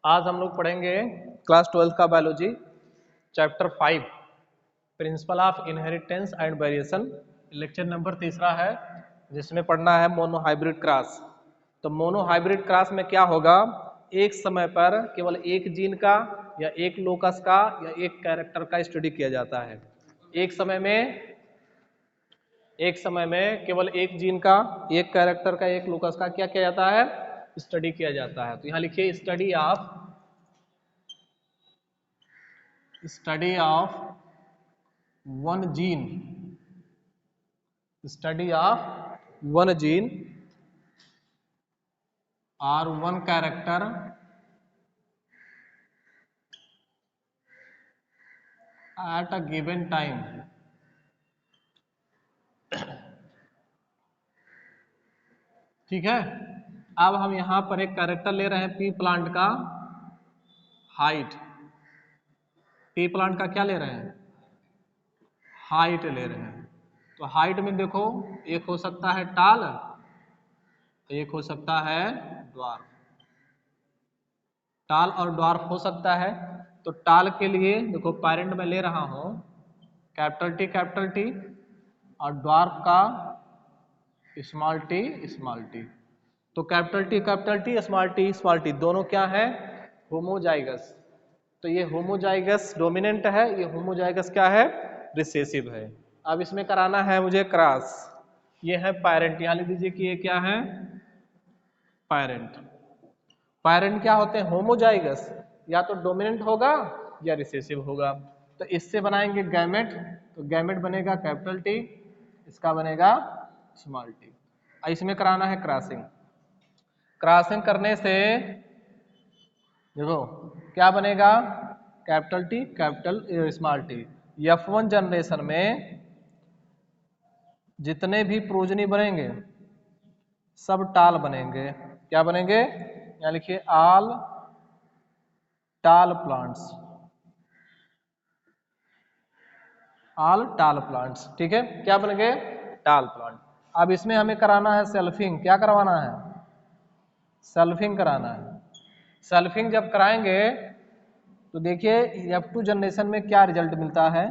आज हम लोग पढ़ेंगे क्लास 12 का biology chapter 5 principle of inheritance and variation. Lecture number 3 है जिसमें पढ़ना है मोनोहाइब्रिड क्रॉस। तो मोनोहाइब्रिड क्रॉस में क्या होगा, एक समय पर केवल एक जीन का या एक लोकस का या एक कैरेक्टर का स्टडी किया जाता है। एक समय में केवल एक जीन का, एक कैरेक्टर का, एक लोकस का क्या किया जाता है, स्टडी किया जाता है। तो यहां लिखिए study of one gene, study of one gene और one character at a given time. ठीक है, अब हम यहां पर एक कैरेक्टर ले रहे हैं पी प्लांट का हाइट। पी प्लांट का क्या ले रहे हैं, हाइट ले रहे हैं। तो हाइट में देखो, एक हो सकता है टाल, एक हो सकता है ड्वार्फ। टाल और ड्वार्फ हो सकता है। तो टाल के लिए देखो पेरेंट में ले रहा हूं कैपिटल टी और ड्वार्फ का स्मॉल टी। तो कैपिटल टी स्मॉल टी दोनों क्या है, होमोजाइगस। तो ये होमोजाइगस डोमिनेंट है, ये होमोजाइगस क्या है, रिसेसिव है। अब इसमें कराना है मुझे क्रॉस। ये है पेरेंट, यहां लिख दीजिए कि ये क्या है, पेरेंट। पेरेंट क्या होते हैं, होमोजाइगस, या तो डोमिनेंट होगा या रिसेसिव होगा। तो इससे बनाएंगे गैमेट। तो गैमेट बनेगा कैपिटल टी, इसका बनेगा स्मॉल टी। इसमें कराना है क्रॉसिंग। क्रॉसिंग करने से देखो क्या बनेगा, capital T capital small T. F1 generation में जितने भी प्रोजनी बनेंगे सब टाल बनेंगे। क्या बनेंगे, यहां लिखिए ऑल टाल प्लांट्स, ऑल टाल प्लांट्स। ठीक है, क्या बन गए, टाल प्लांट। अब इसमें हमें कराना है सेल्फिंग। क्या करवाना है, सेल्फिंग कराना है। सेल्फिंग जब कराएंगे तो देखिए F2 जनरेशन में क्या रिजल्ट मिलता है।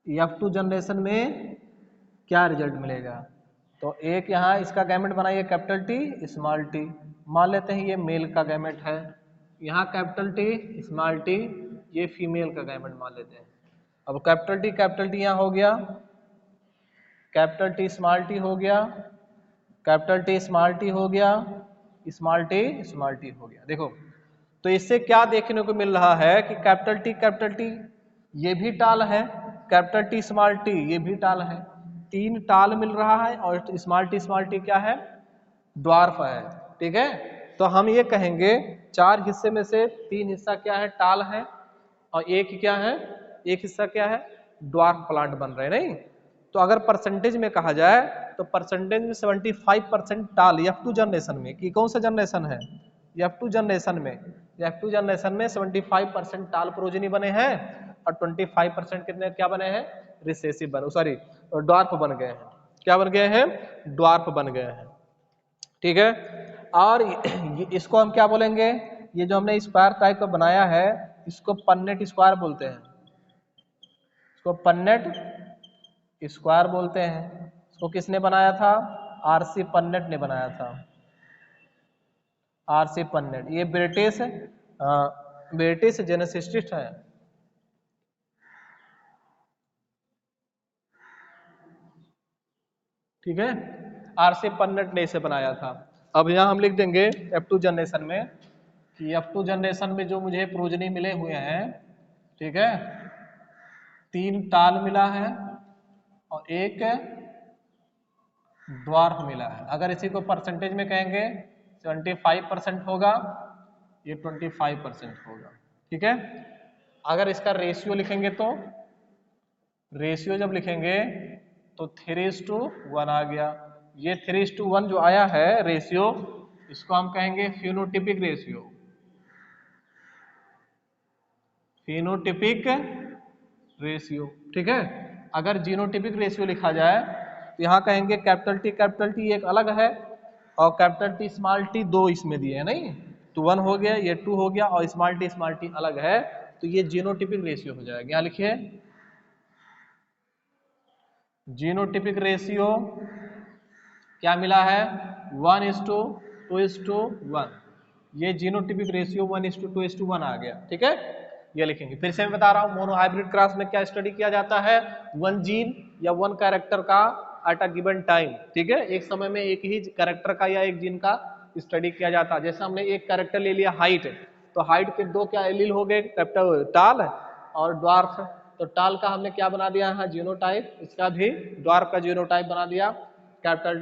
F2 जनरेशन में क्या रिजल्ट मिलेगा, तो एक यहाँ इसका गैमेट बनाइए कैपिटल टी स्मॉल टी। मान लेते हैं ये मेल का गैमेट है, यहाँ कैपिटल टी स्मॉल टी, ये फीमेल का गैमेट मान लेते हैं। अब कैपिटल टी यहाँ हो गया, कैपिटल टी स्मॉल टी हो गया, कैपिटल टी स्मॉल टी हो गया, स्मॉल टी हो गया। देखो तो इससे क्या देखने को मिल रहा है कि कैपिटल टी ये भी टाल है, कैपिटल टी स्मॉल टी ये भी टाल है। तीन टाल मिल रहा है और स्मॉल टी क्या है, ड्वार्फ है। ठीक है, तो हम ये कहेंगे चार हिस्से में से तीन हिस्सा क्या है, टाल है, और एक क्या है, एक हिस्सा क्या है, ड्वार्फ प्लांट बन रहे हैं। नहीं तो अगर परसेंटेज में कहा जाए तो परसेंटेज में 75% टाल F2 जनरेशन में, कि कौन सा जनरेशन है, F2 जनरेशन में। F2 जनरेशन में 75% टाल प्रोजनी बने हैं और 25% कितने क्या बने हैं, रिसेसिव बने, सॉरी ड्वार्फ बन गए हैं। क्या बन गए हैं, ड्वार्फ बन गए हैं। ठीक है, और इसको हम क्या बोलेंगे, ये जो हमने स्क्वायर टाइप का बनाया है इसको पन्नेट स्क्वायर बोलते हैं, इसको पन्नेट स्क्वायर बोलते हैं। इसको किसने बनाया था, आरसी पन्नेट ने बनाया था, आरसी पन्नेट। ये ब्रिटिश जेनेसिस्ट है। ठीक है, आरसी पन्नेट ने इसे बनाया था। अब यहाँ हम लिख देंगे F2 जनरेशन में कि F2 जनरेशन में जो मुझे प्रोजनी मिले हुए हैं, ठीक है, तीन टाल मिला है और एक ड्वार्फ मिला है। अगर इसी को परसेंटेज में कहेंगे 75% होगा, ये 25% होगा। ठीक है, अगर इसका रेशियो लिखेंगे तो रेशियो जब लिखेंगे तो 3:1 आ गया। ये 3:1 जो आया है रेशियो, इसको हम कहेंगे फिनोटिपिक रेशियो, फिनोटिपिक रेशियो। ठीक है, अगर जीनोटिपिक रेशियो लिखा जाए तो यहाँ कहेंगे कैपिटल टी एक अलग है और कैपिटल टी स्मॉल टी दो इसमें दिए है नहीं, तो 1 हो गया, ये 2 हो गया और स्मॉल टी अलग है, तो ये जीनोटिपिक रेशियो हो जाएगा। यहाँ लिखिए जीनोटिपिक रेशियो क्या मिला है 1:2:1, ये जीनोटिपिक रेशियो 1:2:1 आ गया। ठीक है, ये लिखेंगे। फिर से मैं बता रहा हूँ मोनोहाइब्रिड क्रॉस में क्या स्टडी किया जाता है, 1 जीन या 1 कैरेक्टर का एट अ गिवन टाइम। ठीक है, एक समय में एक ही कैरेक्टर का या एक जीन का स्टडी किया जाता है। जैसे हमने एक कैरेक्टर ले लिया हाइट, तो हाइट के दो क्या एलील हो गए, कैपिटल टाल और ड्वार्फ, तो टाल का हमने क्या बना दिया यहाँ जीनोटाइप, इसका भी ड्वार्फ का जीनोटाइप बना दिया कैपिटल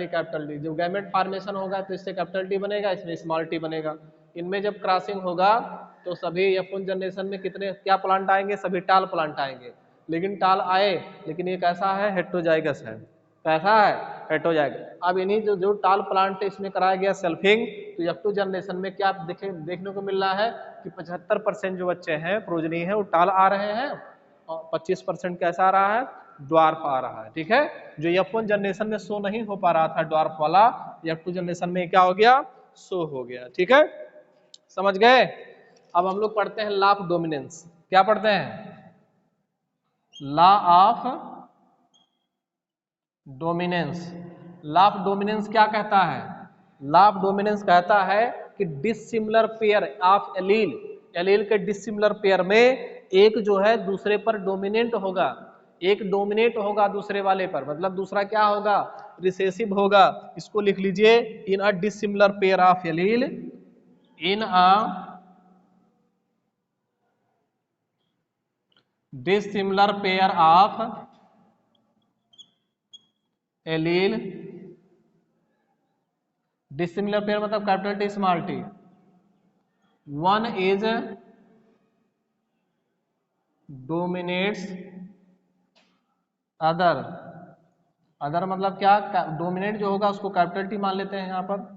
टी। जब गैमेट फॉर्मेशन होगा तो इससे कैपिटल टी बनेगा, इसमें स्मॉल टी बनेगा। इनमें जब क्रॉसिंग होगा तो सभी F1 जनरेशन में कितने क्या प्लांट आएंगे, सभी टाल प्लांट आएंगे। लेकिन टाल आए, लेकिन ये कैसा है, हेट्रोजाइगस है। कैसा है, हेट्रोजाइगस। अब इन्हीं जो टाल प्लांट है इसमें कराया गया सेल्फिंग, तो F2 जनरेशन में क्या देखने को मिल रहा है कि 75% जो बच्चे हैं प्रोजनी है वो टाल आ रहे हैं और 25% कैसा आ रहा है, ड्वार्फ आ रहा है। ठीक है, जो F1 जनरेशन में शो नहीं हो पा रहा था ड्वार्फ वाला, F2 जनरेशन में क्या हो गया, शो हो गया। ठीक है, समझ गए। अब हम लोग पढ़ते हैं लॉ ऑफ डोमिनेंस। क्या पढ़ते हैं, law of dominance. Law of dominance क्या कहता है, लॉ ऑफ डोमिनेंस कहता है कि डिसिमिलर पेयर ऑफ एलील के डिसिमिलर पेयर में एक जो है दूसरे पर डोमिनेंट होगा, एक डोमिनेट होगा दूसरे वाले पर, मतलब दूसरा क्या होगा, रिसेसिव होगा। इसको लिख लीजिए, in a dissimilar pair of allele, in a dissimilar pair of allele, dissimilar pair मतलब capital T small T, one is dominates other, other मतलब क्या, डोमिनेट जो होगा उसको कैपिटल टी मान लेते हैं यहां पर,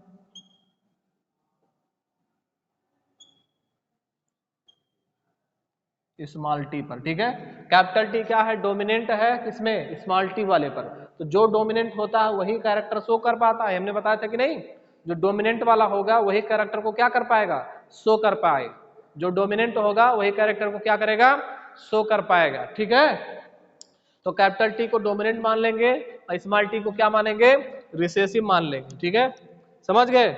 स्मॉल टी पर। ठीक है, कैपिटल टी क्या है, डोमिनेंट है किसमें, स्मॉल टी वाले पर। तो जो डोमिनेंट होता है वही कैरेक्टर शो कर पाता है, हमने बताया था कि नहीं, जो डोमिनेंट वाला होगा वही कैरेक्टर को क्या कर पाएगा, शो कर पाए। जो डोमिनेंट होगा वही कैरेक्टर को क्या करेगा, शो कर पाएगा। ठीक है, तो कैपिटल टी को डोमिनेंट मान लेंगे और स्मॉल टी को क्या मानेंगे, रिसेसिव मान लेंगे। ठीक है, समझ गए।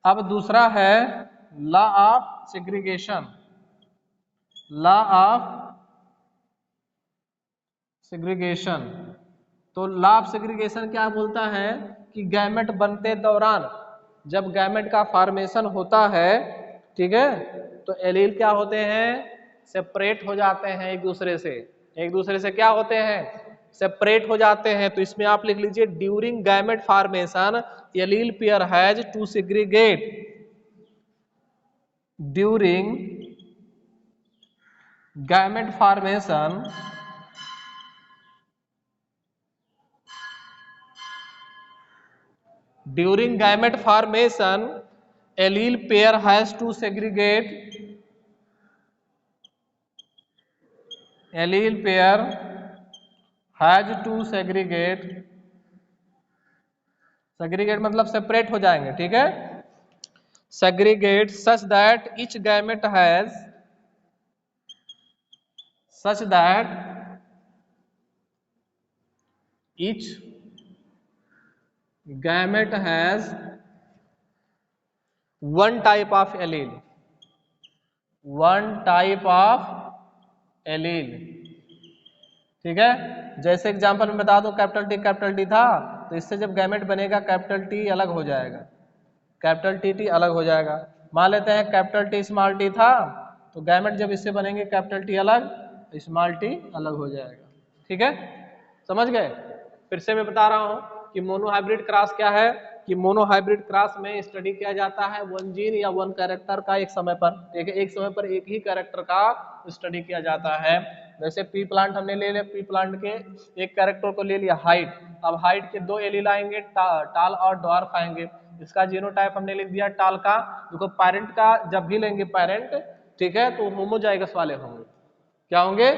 अब दूसरा है law of segregation, law of segregation. तो लॉ ऑफ सेग्रीगेशन क्या बोलता है कि गैमेट बनते दौरान जब गैमेट का फॉर्मेशन होता है, ठीक है, तो एलील क्या होते हैं, सेपरेट हो जाते हैं एक दूसरे से, एक दूसरे से क्या होते हैं, सेपरेट हो जाते हैं। तो इसमें आप लिख लीजिए during gamete formation allele pair has to segregate, during gamete formation during gamete formation allele pair has to segregate, allele pair has to segregate, segregate मतलब सेपरेट हो जाएंगे। ठीक है, segregate such that each gamete has, such that each gamete has one type of allele, one type of allele। ठीक है, जैसे example में बता दो कैपिटल टी था, तो इससे जब गैमेट बनेगा कैपिटल टी अलग हो जाएगा, कैपिटल टी अलग हो जाएगा। मान लेते हैं कैपिटल टी स्मॉल टी था, तो गैमेट जब इससे बनेंगे कैपिटल टी अलग, स्मॉल टी अलग हो जाएगा। ठीक है, समझ गए। फिर से मैं बता रहा हूँ कि मोनोहाइब्रिड क्रॉस क्या है, कि मोनोहाइब्रिड क्रॉस में स्टडी किया जाता है 1 जीन या 1 कैरेक्टर का एक समय पर, एक समय पर एक ही कैरेक्टर का स्टडी किया जाता है। जैसे पी प्लांट हमने ले लिया, पी प्लांट के एक कैरेक्टर को ले लिया हाइट, अब हाइट के दो एलील आएंगे, टाल और ड्वार्फ आएंगे। इसका जीनोटाइप हमने लिख दिया टाल का, देखो पेरेंट का जब भी लेंगे पेरेंट, ठीक है, तो होमोजाइगस वाले होंगे, क्या होंगे,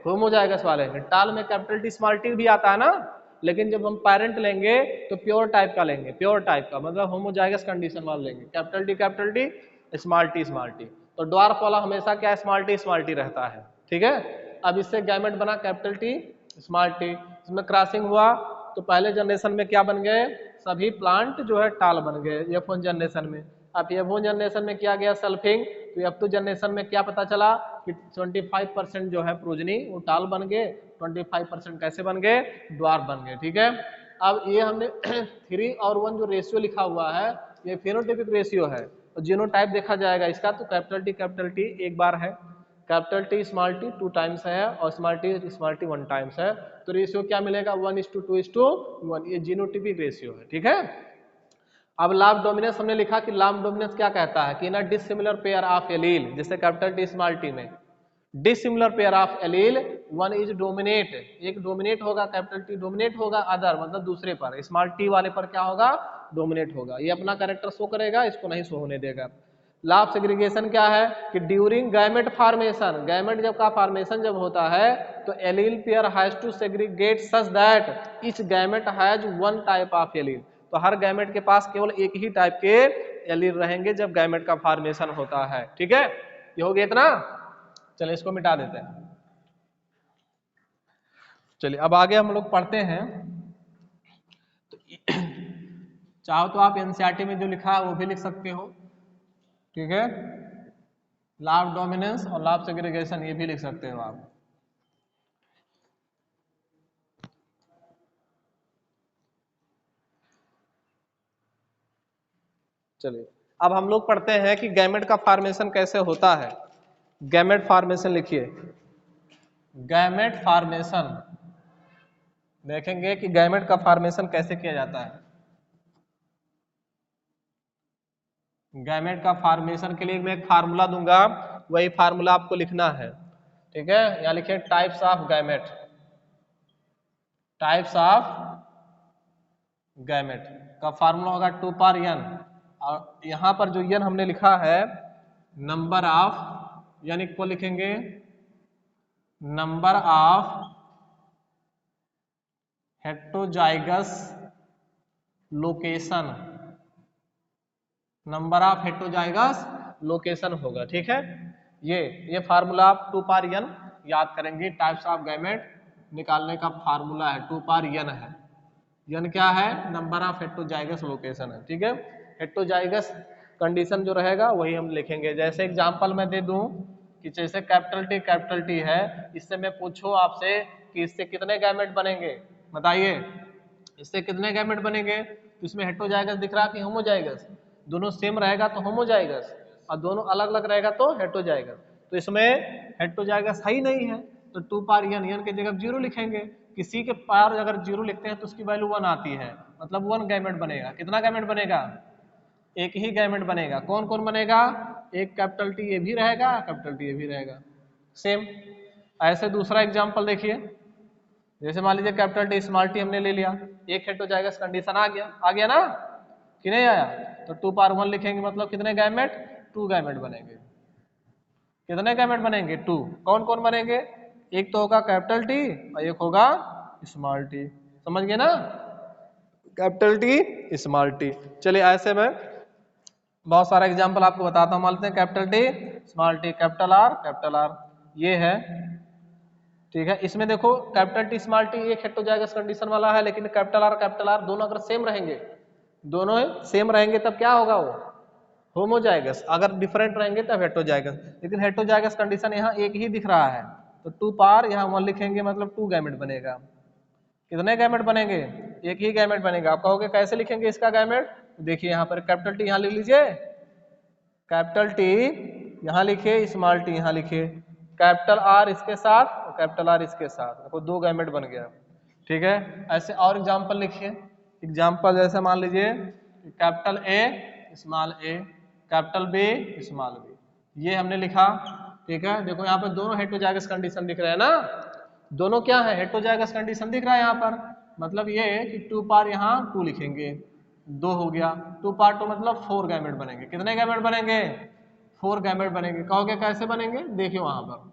होमोजाइगस वाले। टाल में कैपिटल टी स्मॉल टी भी आता है ना, लेकिन जब हम पेरेंट लेंगे तो प्योर टाइप का लेंगे, प्योर टाइप का मतलब होमोजाइगस कंडीशन वाला लेंगे, कैपिटल टी स्मॉल टी। तो ड्वार्फ वाला हमेशा क्या स्मॉल टी रहता है, ठीक है। अब इससे गैमेट बना कैपिटल टी स्मॉल टी, इसमें क्रॉसिंग हुआ तो पहले जनरेशन में क्या बन गए, सभी प्लांट जो है टाल बन गए F1 जनरेशन में। अब F1 जनरेशन में किया गया सल्फिंग, तो F2 जनरेशन में क्या पता चला कि 25% जो है प्रोजनी वो टाल बन गए, 25% कैसे बन गए, ड्वार्फ बन गए, ठीक है। अब ये हमने 3 और 1 जो रेशियो लिखा हुआ है ये फेनोटाइपिक रेशियो है, तो जीनोटाइप देखा जाएगा इसका, तो कैपिटल टी एक बार है, capital T small T 2 times है और स्मॉल टी 1 टाइम्स है, तो रेशियो क्या मिलेगा 1:2:1, ये जीनोटाइपिक रेशियो है, ठीक है। अब लाभ डोमिनेंस हमने लिखा कि लाभ डोमिनेंस क्या कहता है कि इन डिसिमिलर पेयर ऑफ एलील, जैसे कैपिटल टी स्मॉल टी में dissimilar pair of allele one is dominate, एक डोमिनेट होगा, कैपिटल टी डोमिनेट होगा, अदर मतलब दूसरे पर, स्मॉल टी वाले पर क्या होगा, डोमिनेट होगा, ये अपना कैरेक्टर शो करेगा, इसको नहीं शो होने देगा। लॉ ऑफ सेग्रीगेशन क्या है कि ड्यूरिंग गैमेट फॉर्मेशन, गैमेट जब का फॉर्मेशन जब होता है तो allele pair has to segregate such that each gamete has one type of allele, तो हर गैमेट के पास केवल एक ही टाइप के एलील रहेंगे जब गैमेट का फॉर्मेशन होता है, ठीक है। ये हो गया इतना, चलिए इसको मिटा देते हैं। चलिए अब आगे हम लोग पढ़ते हैं, तो चाहो तो आप एनसीईआरटी में जो लिखा है वो भी लिख सकते हो, ठीक है। लॉ ऑफ डोमिनेंस और लॉ ऑफ सेग्रीगेशन ये भी लिख सकते हो आप। चलिए अब हम लोग पढ़ते हैं कि गैमेट का फॉर्मेशन कैसे होता है। गैमेट फॉर्मेशन लिखिए, गैमेट फॉर्मेशन देखेंगे कि गैमेट का फॉर्मेशन कैसे किया जाता है। गैमेट का फॉर्मेशन के लिए मैं एक फार्मूला दूंगा, वही फार्मूला आपको लिखना है, ठीक है। यहाँ लिखिए types of gamete, types of gamete का फार्मूला होगा 2 पावर n, और यहाँ पर जो n हमने लिखा है नंबर ऑफ, यानी को लिखेंगे number of heterozygous location, number of heterozygous location होगा, ठीक है। ये फार्मूला आप 2 पावर n याद करेंगे, टाइप्स ऑफ गैमेट निकालने का फार्मूला है 2 पावर n है, n क्या है, नंबर ऑफ हेटेरोजाइगस लोकेशन है, ठीक है। हेटेरोजाइगस कंडीशन जो रहेगा वही हम लिखेंगे। जैसे एग्जांपल मैं दे दूं कि जैसे कैपिटल टी है, इससे मैं पूछूं आपसे कि इससे कितने गैमेट बनेंगे, बताइए इससे कितने गैमेट बनेंगे, तो इसमें हेटेरोजाइगस दिख रहा है कि होमोजाइगस, दोनों सेम रहेगा तो होमोजाइगस और दोनों अलग अलग रहेगा तो हेटेरोजाइगस, तो इसमें हेटेरोजाइगस है ही नहीं है, तो 2 पावर n की जगह 0 लिखेंगे, किसी के पार अगर 0 लिखते हैं तो उसकी वैल्यू 1 आती है, मतलब 1 गैमेट बनेगा। कितना गैमेट बनेगा, एक ही गैमेट बनेगा। कौन कौन बनेगा, एक कैपिटल टी ये भी रहेगा, कैपिटल टी ये भी रहेगा, सेम। ऐसे दूसरा एग्जांपल देखिए, जैसे मान लीजिए कैपिटल टी स्मॉल टी हमने ले लिया, एक हेटेरोजाइगस कंडीशन आ गया ना कि नहीं आया, तो 2 पावर 1 लिखेंगे, मतलब कितने गैमेट, 2 गैमेट बनेंगे। कितने गैमेट बनेंगे, 2। कौन कौन बनेंगे, एक तो होगा कैपिटल टी और एक होगा स्मॉल टी, समझ गए ना, कैपिटल टी स्मॉल टी। चलिए ऐसे में बहुत सारा एग्जांपल आपको बताता हूँ, मान लेते हैं capital T small t, capital R ये है, ठीक है। इसमें देखो कैपिटल टी स्मॉल टी एक हेटेरोजाइगस कंडीशन वाला है, लेकिन कैपिटल आर दोनों अगर सेम रहेंगे, दोनों सेम रहेंगे तब क्या होगा, वो होमोजाइगस, अगर डिफरेंट रहेंगे तब हेटेरोजाइगस, लेकिन हेटेरोजाइगस कंडीशन यहाँ एक ही दिख रहा है, तो 2 पावर यहाँ 1 लिखेंगे, मतलब 2 गैमेट बनेगा। कितने गैमेट बनेंगे, एक ही गैमेट बनेगा। आप कहोगे कैसे लिखेंगे इसका गैमेट, देखिए यहाँ पर कैपिटल टी यहाँ लिख लीजिए, कैपिटल टी यहाँ लिखिए, स्मॉल टी यहाँ लिखिए, कैपिटल आर इसके साथ और कैपिटल आर इसके साथ, देखो 2 गैमेट बन गया, ठीक है। ऐसे और एग्जांपल लिखिए, एग्जांपल जैसे मान लीजिए capital A small a, capital B small b, ये हमने लिखा, ठीक है। देखो यहाँ पर दोनों हेटेरोजाइगस कंडीशन दिख रहे हैं ना, दोनों क्या है, हेटेरोजाइगस कंडीशन दिख रहा है यहाँ पर, मतलब ये कि 2 पावर यहाँ 2 लिखेंगे, 2 हो गया, 2 पावर 2 मतलब 4 गैमेट बनेंगे। कितने गैमेट बनेंगे, 4 गैमेट बनेंगे। कहोगे कैसे बनेंगे, देखिए वहां पर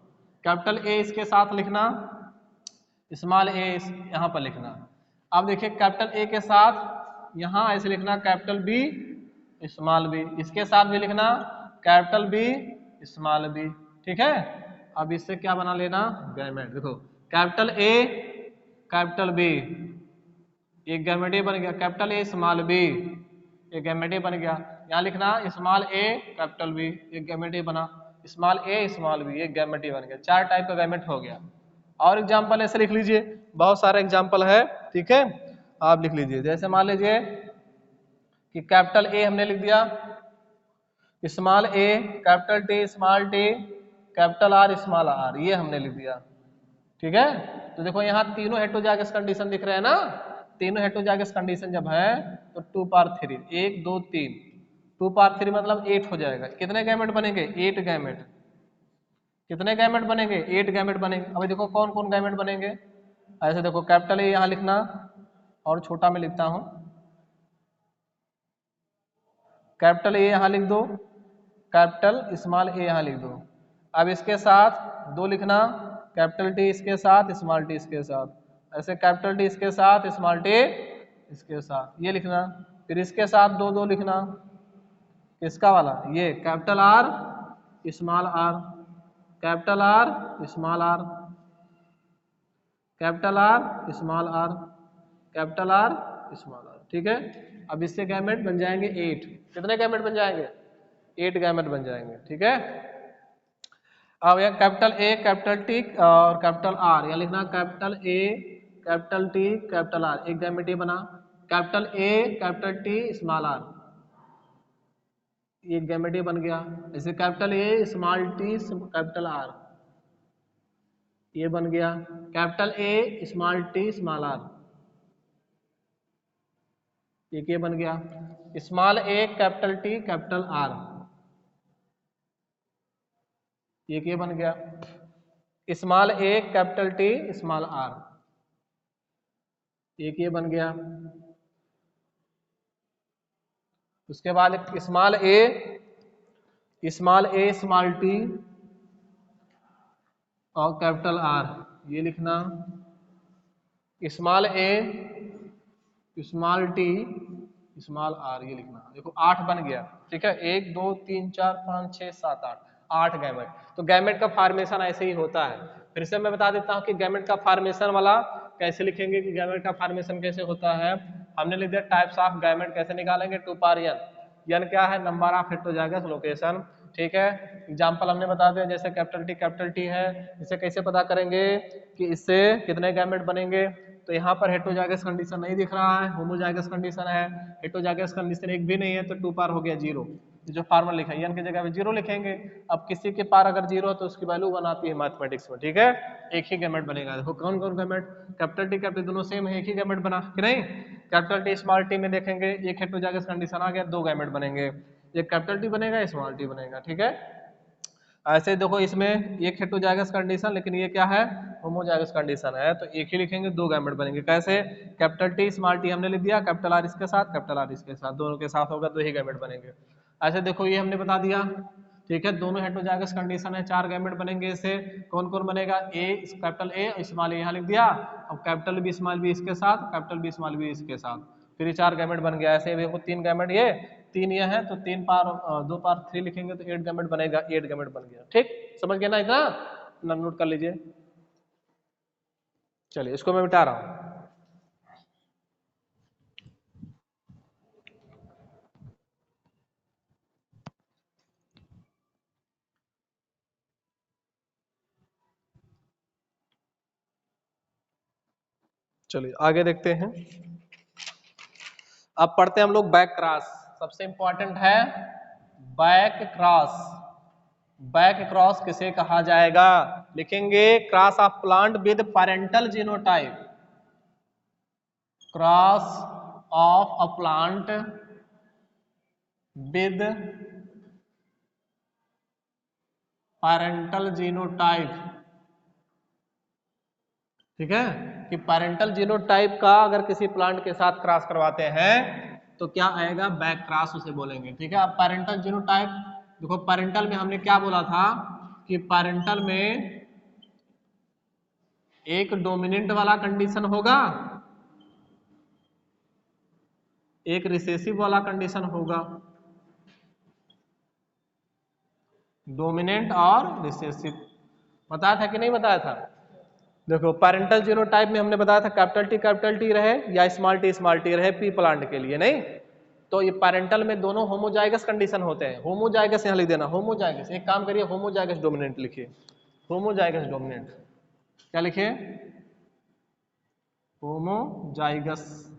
कैपिटल ए इसके साथ लिखना, स्मॉल ए यहाँ पर लिखना। अब देखिए कैपिटल ए के साथ यहाँ ऐसे लिखना कैपिटल बी स्मॉल बी, इसके साथ भी लिखना कैपिटल बी स्मॉल बी, ठीक है। अब इससे क्या बना लेना गैमेट, देखो कैपिटल ए कैपिटल बी एक गैमेट ए बन गया, कैपिटल ए स्मॉल बी एक गैमेट ए बन गया, यहाँ लिखना स्मॉल ए कैपिटल बी एक गैमेट ए बना, स्मॉल ए स्मॉल बी एक गैमेट ए बन गया, 4 टाइप का गैमेट हो गया। और एग्जाम्पल ऐसे लिख लीजिए, बहुत सारे एग्जाम्पल है, ठीक है, आप लिख लीजिए। जैसे मान लीजिए कि कैपिटल ए हमने लिख दिया, small a capital T small t capital R small r, ये हमने लिख दिया, ठीक है। तो देखो यहाँ तीनों हेटेरोजाइगस कंडीशन दिख रहे हैं ना, तीनों हेटेरोजाइगस कंडीशन जब है तो 2 पावर 3 1 2 3 2 पावर 3 मतलब 8 हो जाएगा। कितने गैमेट बनेंगे 8 गैमेट, कितने गैमेट बनेंगे 8 गैमेट बनेंगे। अभी देखो कौन कौन गैमेट बनेंगे, ऐसे देखो कैपिटल ए यहाँ लिखना और छोटा में लिखता हूँ, कैपिटल ए यहाँ लिख दो, कैपिटल स्मॉल ए यहाँ लिख दो। अब इसके साथ 2 लिखना, कैपिटल टी इसके साथ स्मॉल टी इसके साथ, ऐसे कैपिटल टी इसके साथ स्मॉल टी इसके साथ, ये लिखना। फिर इसके साथ 2 2 लिखना, किसका वाला, ये capital R small r, capital R small r, capital R small r, capital R small r, ठीक है। अब इससे गैमेट बन जाएंगे 8, कितने गैमेट बन जाएंगे 8 गैमेट बन जाएंगे, ठीक है। अब यह कैपिटल ए कैपिटल टी और कैपिटल आर, यह लिखना capital A capital T capital R एक गैमेट ये बना, capital A capital T small r एक गैमेट ये बन गया, जैसे capital A small t capital R ये बन गया, capital A small t small r एक ये बन गया, small a capital T capital R एक ये बन गया, small a capital T small r एक ये बन गया। उसके बाद स्मॉल ए स्मॉल टी और कैपिटल आर ये लिखना, small a small t small r ये लिखना। देखो 8 बन गया, ठीक है, 1 2 3 4 5 6 7 8 गैमेट। तो गैमेट का फॉर्मेशन ऐसे ही होता है। फिर से मैं बता देता हूँ कि गैमेट का फॉर्मेशन वाला कैसे लिखेंगे, कि गैमेट का फॉर्मेशन कैसे होता है। हमने लिख दिया टाइप्स ऑफ गैमेट कैसे निकालेंगे, 2 पावर n क्या है नंबर ऑफ हेटेरोजाइगस लोकेशन, ठीक है। एग्जांपल हमने बता दिया, जैसे कैपिटल टी है, इसे कैसे पता करेंगे कि इससे कितने गैमेट बनेंगे। तो यहाँ पर हेटेरोजाइगस कंडीशन नहीं दिख रहा है, होमोजाइगस कंडीशन है, हेटेरोजाइगस कंडीशन एक भी नहीं है, तो 2 पार हो गया 0। जो फार्मूला लिखा है n की जगह पे 0 लिखेंगे। अब किसी के पार अगर 0 है तो उसकी वैल्यू 1 आती है मैथमेटिक्स में, ठीक है, एक ही गैमेट बनेगा। देखो कौन कौन गैमेट, कैपिटल टी कैपिटल दोनों सेम है, एक ही गैमेट बना कि नहीं। कैपिटल टी स्मॉल टी में देखेंगे एक हेटेरोजाइगस कंडीशन आ गया, 2 गैमेट बनेंगे, एक कैपिटल टी बनेगा स्मॉल टी बनेगा, ठीक है। ऐसे देखो इसमें एक हेटेरोजाइगस कंडीशन, लेकिन ये क्या है होमोजाइगस कंडीशन है, तो एक ही लिखेंगे, 2 गैमेट बनेंगे। कैसे, कैपिटल टी स्मॉल टी हमने लिख दिया, कैपिटल आर इसके साथ कैपिटल आर इसके साथ, दोनों के साथ होगा 2 ही गैमेट बनेंगे। ऐसे देखो ये हमने बता दिया, ठीक है, दोनों हेटेरोजाइगस कंडीशन है, 4 गैमेट बनेंगे। इससे कौन कौन बनेगा, कैपिटल ए स्मॉल ए यहाँ लिख दिया, अब कैपिटल बी स्मॉल बी इसके साथ, कैपिटल बी स्मॉल बी इसके साथ, फिर ये 4 गैमेट बन गया। ऐसे देखो 3 गैमेट ये 3 ये है, तो 3 पार 2 पार 3 लिखेंगे तो 8 गैमेट बनेगा, 8 गैमेट बन गया, ठीक, समझ गए ना, इतना नोट कर लीजिए। चलिए इसको मैं मिटा रहा हूं। चलिए आगे देखते हैं। अब पढ़ते हैं हम लोग बैक क्रॉस, सबसे इंपॉर्टेंट है बैक क्रॉस। बैक क्रॉस किसे कहा जाएगा, लिखेंगे cross of plant with parental genotype, cross of a plant with parental genotype, ठीक है, कि पैरेंटल जीनोटाइप का अगर किसी प्लांट के साथ क्रॉस करवाते हैं तो क्या आएगा, बैक क्रॉस उसे बोलेंगे, ठीक है। अब पैरेंटल जीनोटाइप देखो, पैरेंटल में हमने क्या बोला था कि पैरेंटल में एक डोमिनेंट वाला कंडीशन होगा एक रिसेसिव वाला कंडीशन होगा, डोमिनेंट और रिसेसिव। बताया था कि नहीं बताया था? देखो पैरेंटल जीनोटाइप में हमने बताया था कैपिटल टी रहे या स्मॉल टी रहे पी प्लांट के लिए, नहीं तो ये पैरेंटल में दोनों होमोजाइगस कंडीशन होते हैं। होमोजाइगस यहाँ लिख देना, होमोजाइगस। एक काम करिए होमोजाइगस डोमिनेंट लिखिए, होमोजाइगस डोमिनेंट। क्या लिखिए? Homozygous,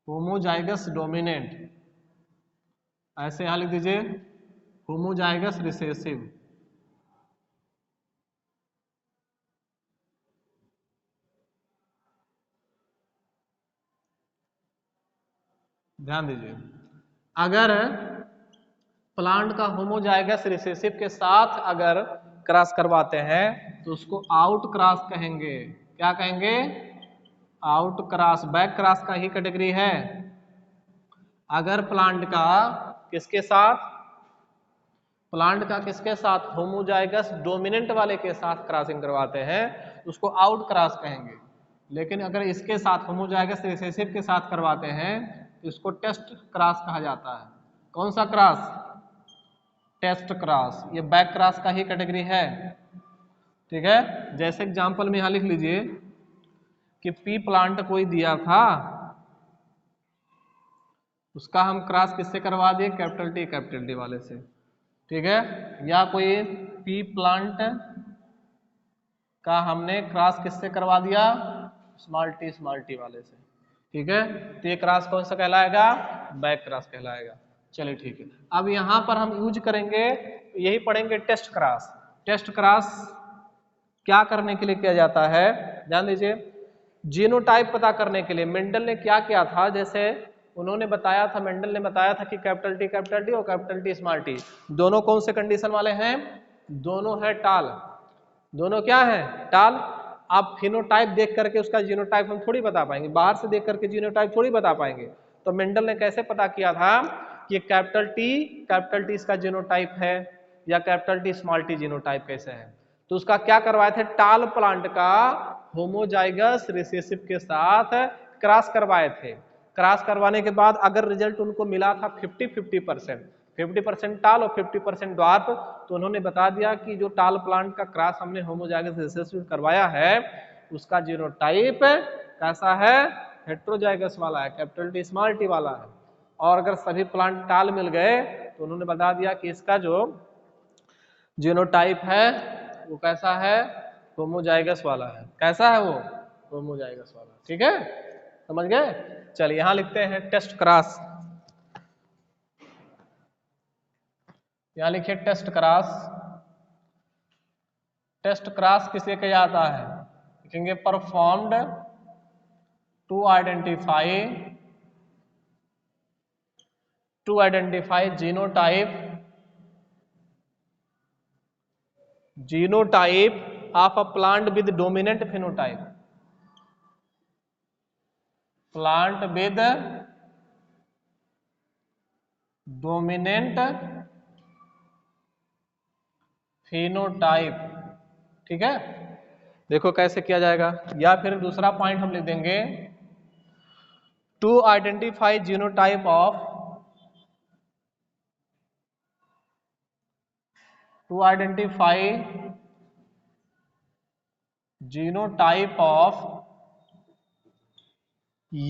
homozygous dominant. ऐसे यहां लिख दीजिए होमोजाइगस रिसेसिव। ध्यान दीजिए, अगर प्लांट का होमोजाइगस रिसेसिव के साथ अगर क्रॉस करवाते हैं तो उसको आउट क्रॉस कहेंगे। क्या कहेंगे? Out cross. बैक क्रॉस का ही कैटेगरी है। अगर प्लांट का किसके साथ, प्लांट का किसके साथ, होमोजाइगस डोमिनेंट वाले के साथ क्रॉसिंग करवाते हैं उसको आउट क्रॉस कहेंगे। लेकिन अगर इसके साथ होमोजाइगस रिसेसिव के साथ करवाते हैं तो इसको टेस्ट क्रॉस कहा जाता है। कौन सा क्रॉस? Test cross. ये बैक क्रॉस का ही कैटेगरी है। ठीक है, जैसे एग्जांपल में यहां लिख लीजिए कि पी प्लांट कोई दिया था, उसका हम क्रॉस किससे करवा दिए? कैपिटल टी वाले से। ठीक है, या कोई पी प्लांट का हमने क्रॉस किससे करवा दिया? स्मॉल टी वाले से। ठीक है, तो ये क्रॉस कौन सा कहलाएगा? बैक क्रॉस कहलाएगा। चलिए ठीक है, अब यहां पर हम यूज करेंगे, यही पढ़ेंगे टेस्ट क्रॉस। टेस्ट क्रॉस क्या करने के लिए किया जाता है? ध्यान दीजिए, जीनोटाइप पता करने के लिए मेंडल ने क्या किया था, जैसे उन्होंने बताया था, मेंडल ने बताया था कि कैपिटल टी और कैपिटल टी स्मॉल टी दोनों कौन से कंडीशन वाले हैं? दोनों है टाल। दोनों क्या है? टाल। आप फिनोटाइप देख करके उसका जीनोटाइप हम थोड़ी बता पाएंगे, बाहर से देख करके जीनोटाइप थोड़ी बता पाएंगे। तो मेंडल ने कैसे पता किया था कि कैपिटल टी इसका जीनोटाइप है या capital T small T genotype कैसे है? तो उसका क्या करवाए थे? टाल प्लांट का होमोजाइगस रिसेसिव के साथ क्रॉस करवाए थे। क्रॉस करवाने के बाद अगर रिजल्ट उनको मिला था 50% टाल और 50% ड्वार्फ, तो उन्होंने बता दिया कि जो टाल प्लांट का क्रॉस हमने होमोजाइगस रिसेसिव करवाया है उसका जीनोटाइप कैसा है? हेट्रोजाइगस वाला है, कैपिटल टी स्मॉल टी वाला है। और अगर सभी प्लांट टाल मिल गए तो उन्होंने बता दिया कि इसका जो जीनोटाइप है वो कैसा है? होमोजाइगस वाला है। कैसा है वो? होमोजाइगस वाला। ठीक है, समझ गए? चलिए यहां लिखते हैं टेस्ट क्रॉस। यहां लिखिए टेस्ट क्रॉस। टेस्ट क्रॉस किसे कहा जाता है? लिखेंगे performed to identify genotype of a plant with dominant phenotype. Plant with dominant phenotype. ठीक है, देखो कैसे किया जाएगा। या फिर दूसरा पॉइंट हम लिख देंगे to identify genotype of genotype of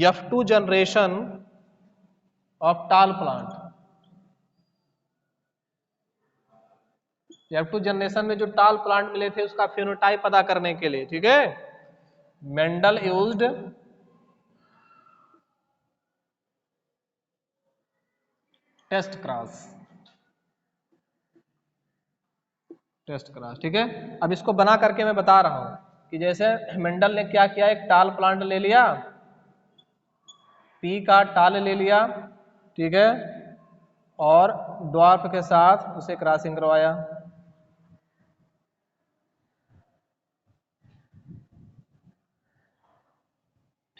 F2 generation of tall plant. F2 generation में जो टाल प्लांट मिले थे उसका फिनोटाइप पता करने के लिए। ठीक है, मेंडल यूज्ड टेस्ट क्रॉस। ठीक है, अब इसको बना करके मैं बता रहा हूं कि जैसे मेंडल ने क्या किया, एक टाल प्लांट ले लिया, पी का टाल ले लिया, ठीक है, और ड्वार्फ के साथ उसे क्रॉसिंग करवाया।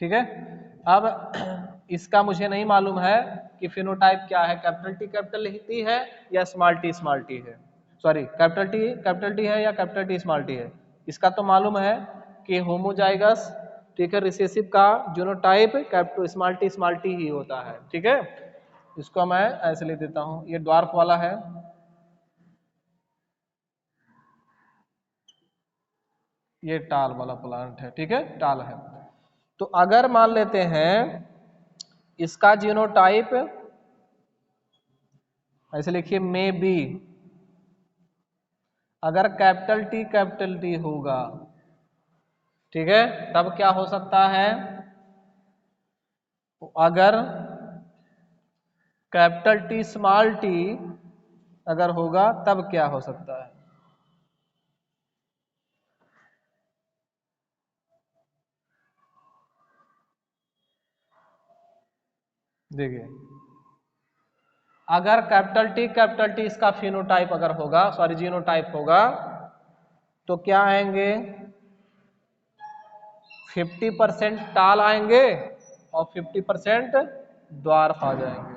ठीक है, अब इसका मुझे नहीं मालूम है कि फिनोटाइप क्या है, कैपिटल टी है या स्मॉल टी है, सॉरी कैपिटल टी है या कैपिटल टी स्मॉल टी है। इसका तो मालूम है कि होमोजाइगस, ठीक है। रिसेसिव का जीनोटाइप कैपिटल स्मॉल टी ही होता है, ठीक है। इसको मैं ऐसे लिख देता हूं, ये ड्वार्फ वाला है, ये टाल वाला प्लांट है, ठीक है, टाल है। तो अगर मान लेते हैं इसका जीनोटाइप ऐसे लिखिए मे बी, अगर कैपिटल टी होगा, ठीक है, तब क्या हो सकता है, अगर कैपिटल टी स्मॉल टी अगर होगा तब क्या हो सकता है। देखिए अगर कैपिटल टी इसका फिनोटाइप अगर होगा, सॉरी जीनोटाइप होगा, तो क्या आएंगे 50% टाल आएंगे और 50% ड्वार्फ आ जाएंगे,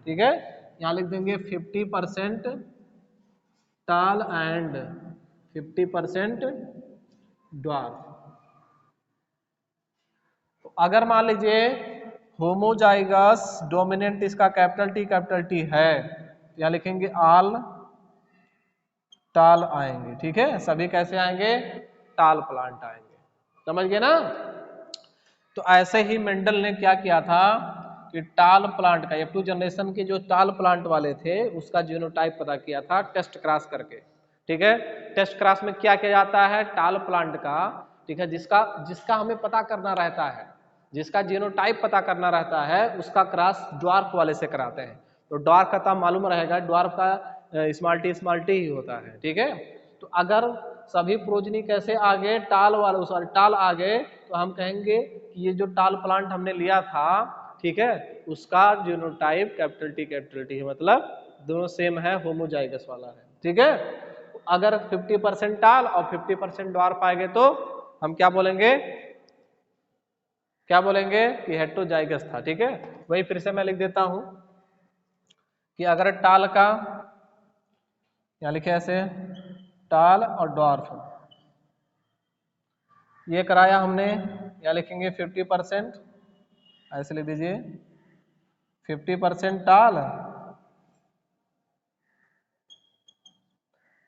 ठीक है। यहां लिख देंगे 50% टाल एंड 50% ड्वार्फ। तो अगर मान लीजिए होमोजाइगस डोमिनेंट इसका कैपिटल टी है, तो यहां लिखेंगे ऑल टाल आएंगे, ठीक है। सभी कैसे आएंगे, टाल प्लांट आएंगे, समझ गए ना। तो ऐसे ही मेंडल ने क्या किया था कि टाल प्लांट का F2 जनरेशन के जो टाल प्लांट वाले थे उसका जीनोटाइप पता किया था टेस्ट क्रॉस करके, ठीक है। टेस्ट क्रॉस में क्या किया जाता है, टाल प्लांट का, ठीक है, जिसका जिसका हमें पता करना रहता है, जिसका जीनोटाइप पता करना रहता है, उसका क्रॉस ड्वार्फ वाले से कराते हैं। तो ड्वार्फ का तो मालूम रहेगा, ड्वार्फ का स्मॉल टी ही होता है, ठीक है। तो अगर सभी प्रोजनी कैसे आ गए, टाल वाले, सॉरी टाल आ गए, तो हम कहेंगे कि ये जो टाल प्लांट हमने लिया था, ठीक है, उसका जीनोटाइप कैपिटल टी है, मतलब दोनों सेम है, होमोजाइगस वाला है, ठीक है। अगर 50% टाल और 50% ड्वार्फ आएंगे तो हम क्या बोलेंगे, क्या बोलेंगे कि हेटेरोजाइगस था, ठीक है। वही फिर से मैं लिख देता हूं कि अगर टाल का, यहां लिखे ऐसे टाल और ड्वार्फ ये कराया हमने, यहां लिखेंगे 50%, ऐसे लिख दीजिए 50% टाल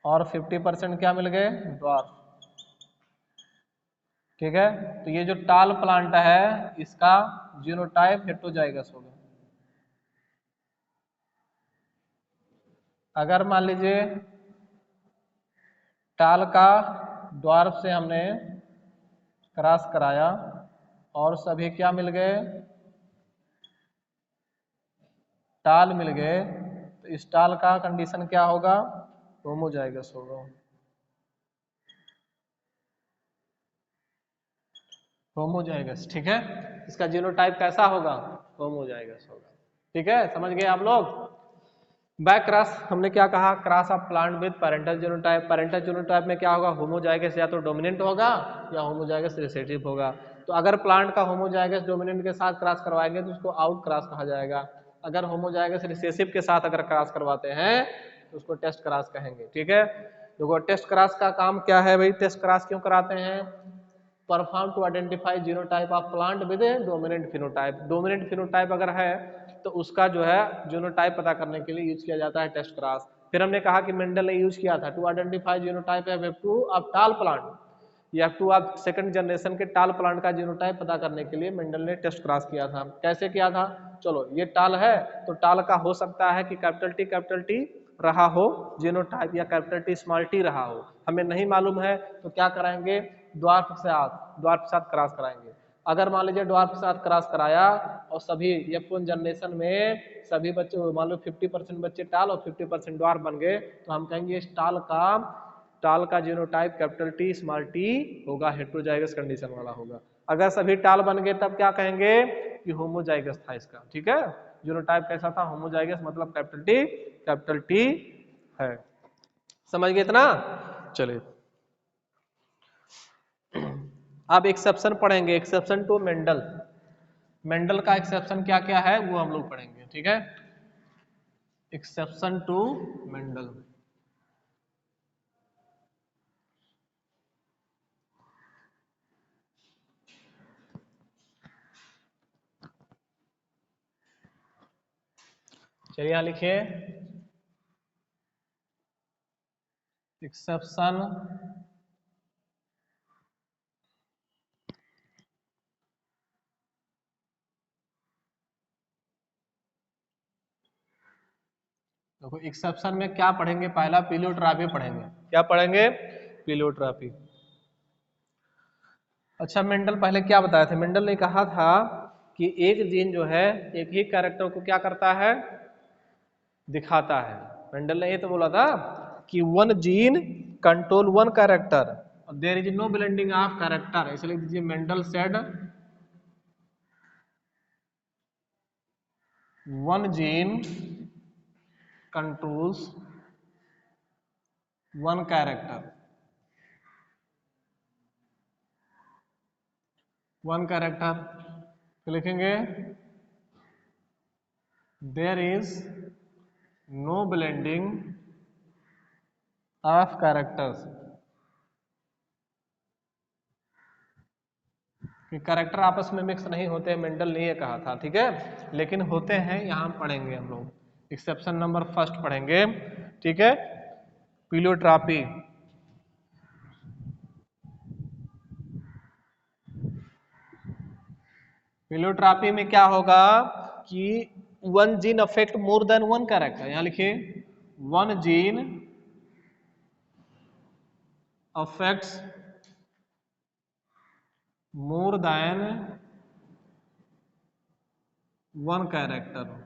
और 50% क्या मिल गए, ड्वार्फ, ठीक है। तो ये जो टाल प्लांट है इसका जीनोटाइप हेटेरोजाइगस होगा। अगर मान लीजिए टाल का ड्वार्फ से हमने क्रॉस कराया और सभी क्या मिल गए, टाल मिल गए, तो इस टाल का कंडीशन क्या होगा, होमोजाइगस होगा, होमोजाइगस, ठीक है। इसका जीनोटाइप कैसा होगा, होमोजाइगस होगा, ठीक है। समझ गए आप लोग। बैक क्रॉस हमने क्या कहा, cross of plant with parental genotype, parental genotype में क्या होगा, होमोजाइगस या तो डोमिनेंट होगा या होमोजाइगस रिसेसिव होगा। तो अगर प्लांट का होमोजाइगस डोमिनेंट के साथ क्रॉस करवाएंगे तो उसको आउट क्रॉस कहा जाएगा। अगर होमोजाइगस रिसेसिव के साथ अगर क्रॉस करवाते हैं तो उसको टेस्ट क्रॉस कहेंगे, ठीक है। देखो टेस्ट क्रॉस का काम क्या है भाई, टेस्ट क्रॉस क्यों कराते हैं, perform to identify genotype of plant with dominant phenotype. Dominant phenotype अगर है तो उसका जो है जीनोटाइप पता करने के लिए यूज किया जाता है टेस्ट क्रॉस। फिर हमने कहा कि मेंडल ने यूज किया था to identify genotype F2 of tall plant, या F2 ऑफ सेकंड जनरेशन के टाल प्लांट का जीनोटाइप पता करने के लिए मेंडल ने टेस्ट क्रॉस किया था। कैसे किया था, चलो ये टाल है तो टाल का हो सकता है कि कैपिटल टी रहा हो जीनोटाइप या कैपिटल टी स्मॉल टी रहा हो, हमें नहीं मालूम है तो क्या कराएंगे, ड्वार्फ के साथ क्रॉस कराएंगे। अगर मान लीजिए ड्वार्फ के साथ क्रॉस कराया और सभी F1 जनरेशन में सभी बच्चे मान लो 50% बच्चे टाल और 50% ड्वार्फ बन गए, तो हम कहेंगे इस टाल का genotype capital T small T होगा, हेटेरोजाइगस कंडीशन वाला होगा। अगर सभी टाल बन गए तब क्या कहेंगे कि होमोजाइगस था इसका, ठीक है। जीनोटाइप कैसा था, होमोजाइगस, मतलब कैपिटल टी है। समझ गए इतना, चलिए अब एक्सेप्शन पढ़ेंगे, एक्सेप्शन टू मेंडल। मेंडल का एक्सेप्शन क्या क्या है वो हम लोग पढ़ेंगे, ठीक है। एक्सेप्शन टू मेंडल, चलिए यहाँ लिखिए एक्सेप्शन देखो एक्सेप्शन में क्या पढ़ेंगे, पहला प्लीयोट्रॉपी पढ़ेंगे। क्या पढ़ेंगे? प्लीयोट्रॉपी। अच्छा, मेंडल पहले क्या बताया था? मेंडल ने कहा था कि एक जीन जो है एक ही कैरेक्टर को क्या करता है, दिखाता है। मेंडल ने ये तो बोला था कि one gene control one character, there is no blending of character, इसलिए लिख दीजिए Mendel said one gene controls one character, one character. तो लिखेंगे there is no blending of characters, कि कैरेक्टर आपस में मिक्स नहीं होते, मेंडल ने ये कहा था, ठीक है, लेकिन होते हैं, यहाँ पढ़ेंगे हम लोग। एक्सेप्शन नंबर फर्स्ट पढ़ेंगे, ठीक है, प्लीयोट्रॉपी। प्लीयोट्रॉपी में क्या होगा कि one gene affect more than one character, यहां लिखिए one gene affects more than one character.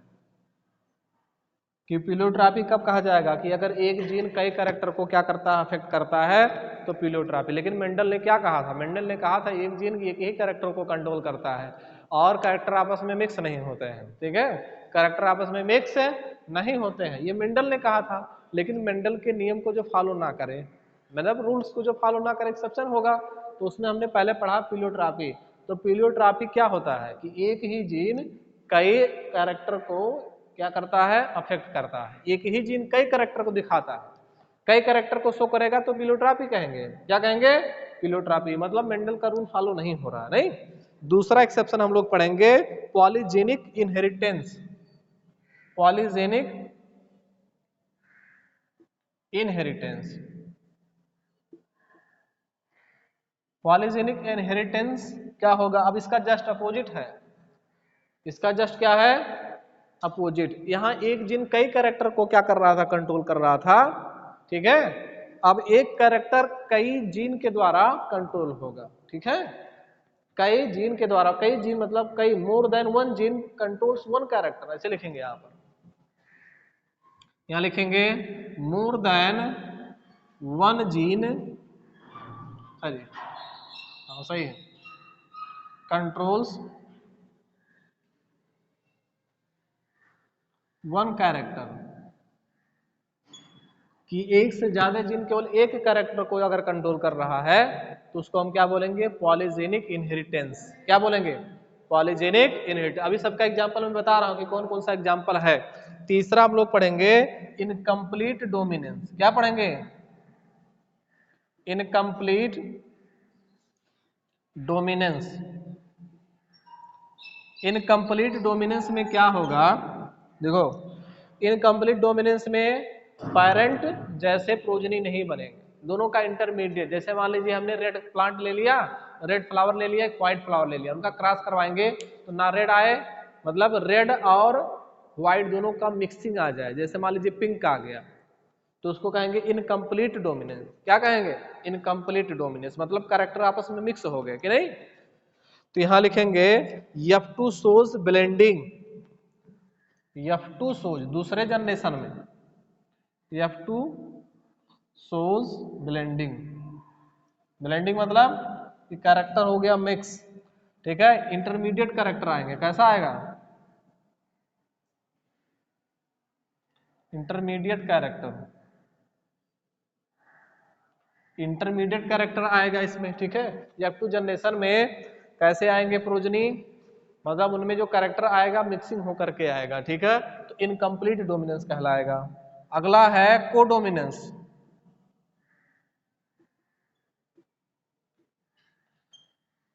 कि प्लीयोट्रॉपी कब कहा जाएगा कि अगर एक जीन कई कैरेक्टर को क्या करता है, अफेक्ट करता है, तो प्लीयोट्रॉपी। लेकिन मेंडल ने क्या कहा था? मेंडल ने कहा था एक जीन एक ही कैरेक्टर को कंट्रोल करता है और कैरेक्टर आपस में मिक्स नहीं होते हैं, ठीक है, कैरेक्टर आपस में मिक्स नहीं होते हैं, ये मेंडल ने कहा था। लेकिन मेंडल के नियम को जो फॉलो ना करे, मतलब रूल्स को जो फॉलो ना करे, एक्सेप्शन होगा। तो उसमें हमने पहले पढ़ा प्लीयोट्रॉपी। तो प्लीयोट्रॉपी क्या होता है कि एक ही जीन कई कैरेक्टर को क्या करता है, अफेक्ट करता है। एक ही जीन कई कैरेक्टर को दिखाता है, कई कैरेक्टर को शो करेगा, तो प्लीयोट्रॉपी कहेंगे। क्या कहेंगे? प्लीयोट्रॉपी। मतलब मेंडल का रूल फॉलो नहीं हो रहा, नहीं। दूसरा एक्सेप्शन हम लोग पढ़ेंगे polygenic inheritance, polygenic inheritance. Polygenic inheritance क्या होगा? अब इसका जस्ट अपोजिट है, इसका जस्ट क्या है, अपोजिट। यहां एक जीन कई कैरेक्टर को क्या कर रहा था, कंट्रोल कर रहा था, ठीक है। अब एक कैरेक्टर कई जीन के द्वारा कंट्रोल होगा, ठीक है, कई जीन के द्वारा, कई जीन मतलब कई, more than one gene controls one character, ऐसे लिखेंगे यहां पर। यहां लिखेंगे मोर देन वन जीन, अरे हाँ सही है, कंट्रोल्स वन कैरेक्टर। कि एक से ज्यादा जीन केवल एक कैरेक्टर को अगर कंट्रोल कर रहा है तो उसको हम क्या बोलेंगे, पॉलीजेनिक इनहेरिटेंस। क्या बोलेंगे? Polygenic inheritance. अभी सबका एग्जांपल मैं बता रहा हूं कि कौन कौन सा एग्जांपल है। तीसरा हम लोग पढ़ेंगे इनकम्प्लीट डोमिनेंस। क्या पढ़ेंगे? Incomplete dominance. इनकम्प्लीट डोमिनेंस में क्या होगा, देखो, इनकम्प्लीट डोमिनेंस में पेरेंट जैसे प्रोजनी नहीं बनेंगे, दोनों का इंटरमीडिएट। जैसे मान लीजिए हमने रेड प्लांट ले लिया, रेड फ्लावर ले लिया, व्हाइट फ्लावर ले लिया, उनका क्रॉस करवाएंगे तो ना रेड आए, मतलब रेड और व्हाइट दोनों का मिक्सिंग आ जाए, जैसे मान लीजिए पिंक आ गया, तो उसको कहेंगे इनकम्प्लीट डोमिनेंस। क्या कहेंगे? इनकम्प्लीट डोमिनेंस, मतलब कैरेक्टर आपस में मिक्स हो गए कि नहीं। तो यहां लिखेंगे F2 shows blending, F2 shows दूसरे जनरेशन में, F2 शोज ब्लेंडिंग। ब्लेंडिंग मतलब कि कैरेक्टर हो गया मिक्स, ठीक है, इंटरमीडिएट कैरेक्टर आएंगे। कैसा आएगा? इंटरमीडिएट कैरेक्टर, इंटरमीडिएट कैरेक्टर आएगा इसमें, ठीक है। F2 जनरेशन में कैसे आएंगे प्रोजनी, मतलब उनमें जो कैरेक्टर आएगा मिक्सिंग होकर के आएगा, ठीक है, तो इनकम्प्लीट डोमिनेंस कहलाएगा। अगला है कोडोमिनेंस।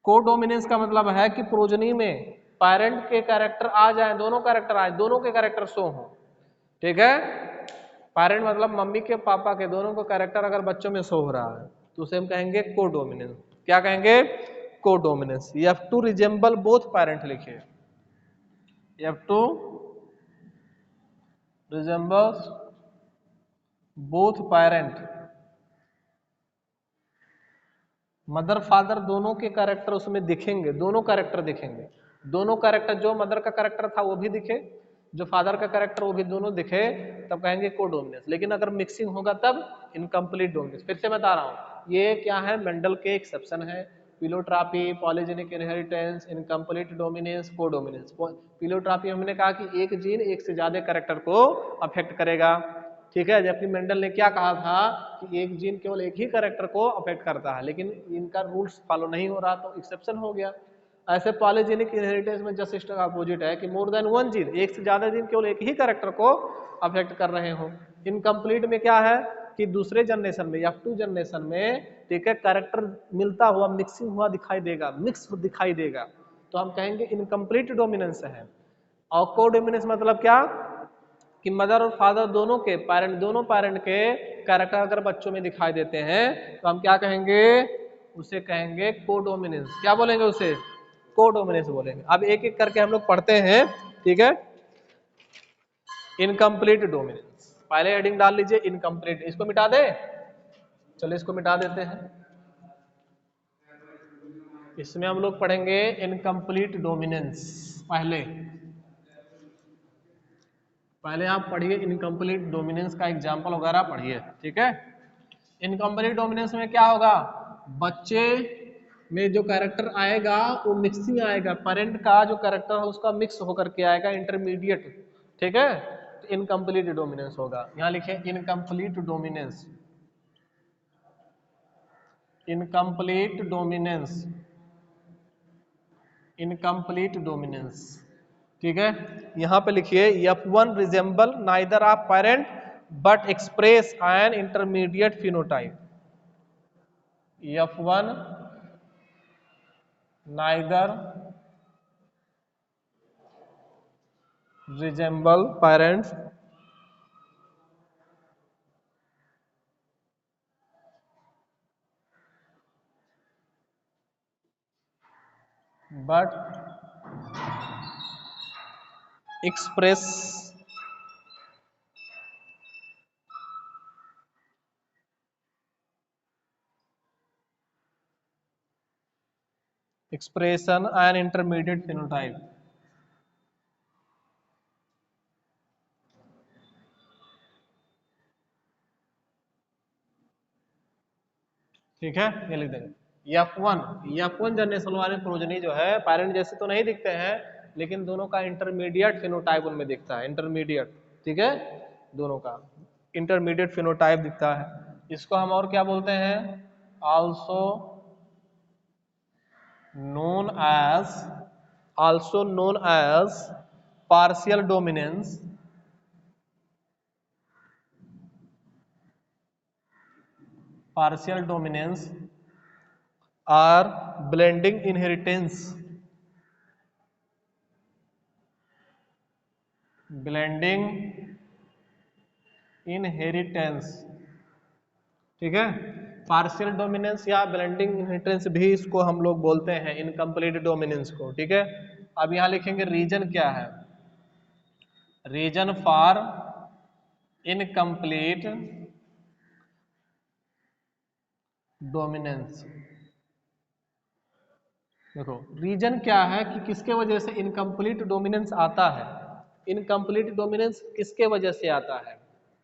कोडोमिनेंस का मतलब है कि प्रोजनी में पेरेंट के कैरेक्टर आ जाए, दोनों कैरेक्टर आए, दोनों के कैरेक्टर शो हो, ठीक है। पेरेंट मतलब मम्मी के पापा के दोनों को कैरेक्टर अगर बच्चों में शो हो रहा है तो उसे हम कहेंगे कोडोमिनेंस। क्या कहेंगे? Codominance. You have to resemble both parent लिखिए, you have to resemble both parent. Mother father दोनों के कैरेक्टर उसमें दिखेंगे, दोनों कैरेक्टर दिखेंगे, दोनों कैरेक्टर, जो मदर का कैरेक्टर था वो भी दिखे, जो फादर का कैरेक्टर वो भी दोनों दिखे, तब कहेंगे कोडोमिनेंस। लेकिन अगर मिक्सिंग होगा तब इनकम्प्लीट डोमिनेंस। फिर से बता रहा हूँ, ये क्या है, मेंडल के एक्सेप्शन है। Pleiotropy, polygenic inheritance, incomplete dominance, codominance. Pleiotropy हमने कहा कि एक जीन एक से ज्यादा कैरेक्टर को अफेक्ट करेगा, ठीक है। जबकि मेंडल ने क्या कहा था कि एक जीन केवल एक ही कैरेक्टर को अफेक्ट करता है, लेकिन इनका रूल्स फॉलो नहीं हो रहा तो एक्सेप्शन हो गया। ऐसे पॉलीजेनिक इनहेरिटेंस में जस्ट इसका अपोजिट है कि मोर देन वन जीन, एक से ज्यादा जीन केवल एक ही कैरेक्टर को अफेक्ट कर रहे हो। इनकम्प्लीट में क्या है कि दूसरे जनरेशन में या टू जनरेशन में, ठीक है, कैरेक्टर मिलता हुआ, मिक्सिंग हुआ दिखाई देगा, मिक्स दिखाई देगा, तो हम कहेंगे इनकम्प्लीट डोमिनेंस है। और कोडोमिनेंस मतलब क्या कि मदर और फादर दोनों के पेरेंट, दोनों पेरेंट के कैरेक्टर अगर बच्चों में दिखाई देते हैं तो हम क्या कहेंगे? उसे कहेंगे कोडोमिनेंस। क्या बोलेंगे उसे? कोडोमिनेंस बोलेंगे। अब एक एक करके हम लोग पढ़ते हैं, ठीक है। इनकम्प्लीट डोमिनेंस, पहले हेडिंग डाल लीजिए इनकम्प्लीट। इसको मिटा दे, चलो इसको मिटा देते हैं। इसमें हम लोग पढ़ेंगे इनकम्प्लीट डोमिनेंस। पहले आप पढ़िए इनकम्प्लीट डोमिनेंस का एग्जाम्पल वगैरह पढ़िए, ठीक है। इनकम्प्लीट डोमिनेंस में क्या होगा? बच्चे में जो कैरेक्टर आएगा वो मिक्सिंग आएगा, पेरेंट का जो कैरेक्टर है उसका मिक्स होकर के आएगा, इंटरमीडिएट, ठीक है। तो इनकम्प्लीट डोमिनेंस होगा। यहां लिखे incomplete dominance, incomplete dominance, incomplete dominance, ठीक है। यहां पे लिखिए F1 resemble neither of parent but express an intermediate phenotype. F1 neither resemble parents but express expression and intermediate phenotype। ठीक है, ये लिख देंगे F1 जनरेशन वाले प्रोजनी जो है पेरेंट जैसे तो नहीं दिखते हैं, लेकिन दोनों का इंटरमीडिएट फिनोटाइप उनमें दिखता है, इंटरमीडिएट, ठीक है, दोनों का इंटरमीडिएट फिनोटाइप दिखता है। इसको हम और क्या बोलते हैं? Also known as also known as partial dominance, partial dominance or blending inheritance, blending inheritance, ठीक है। पार्शियल डोमिनेंस या ब्लेंडिंग इनहेरिटेंस भी इसको हम लोग बोलते हैं, इनकम्प्लीट डोमिनेंस को, ठीक है। अब यहां लिखेंगे रीजन क्या है? Reason for incomplete dominance. देखो रीजन क्या है कि किसके वजह से इनकम्प्लीट डोमिनेंस आता है, इनकम्प्लीट डोमिनेंस किसके वजह से आता है,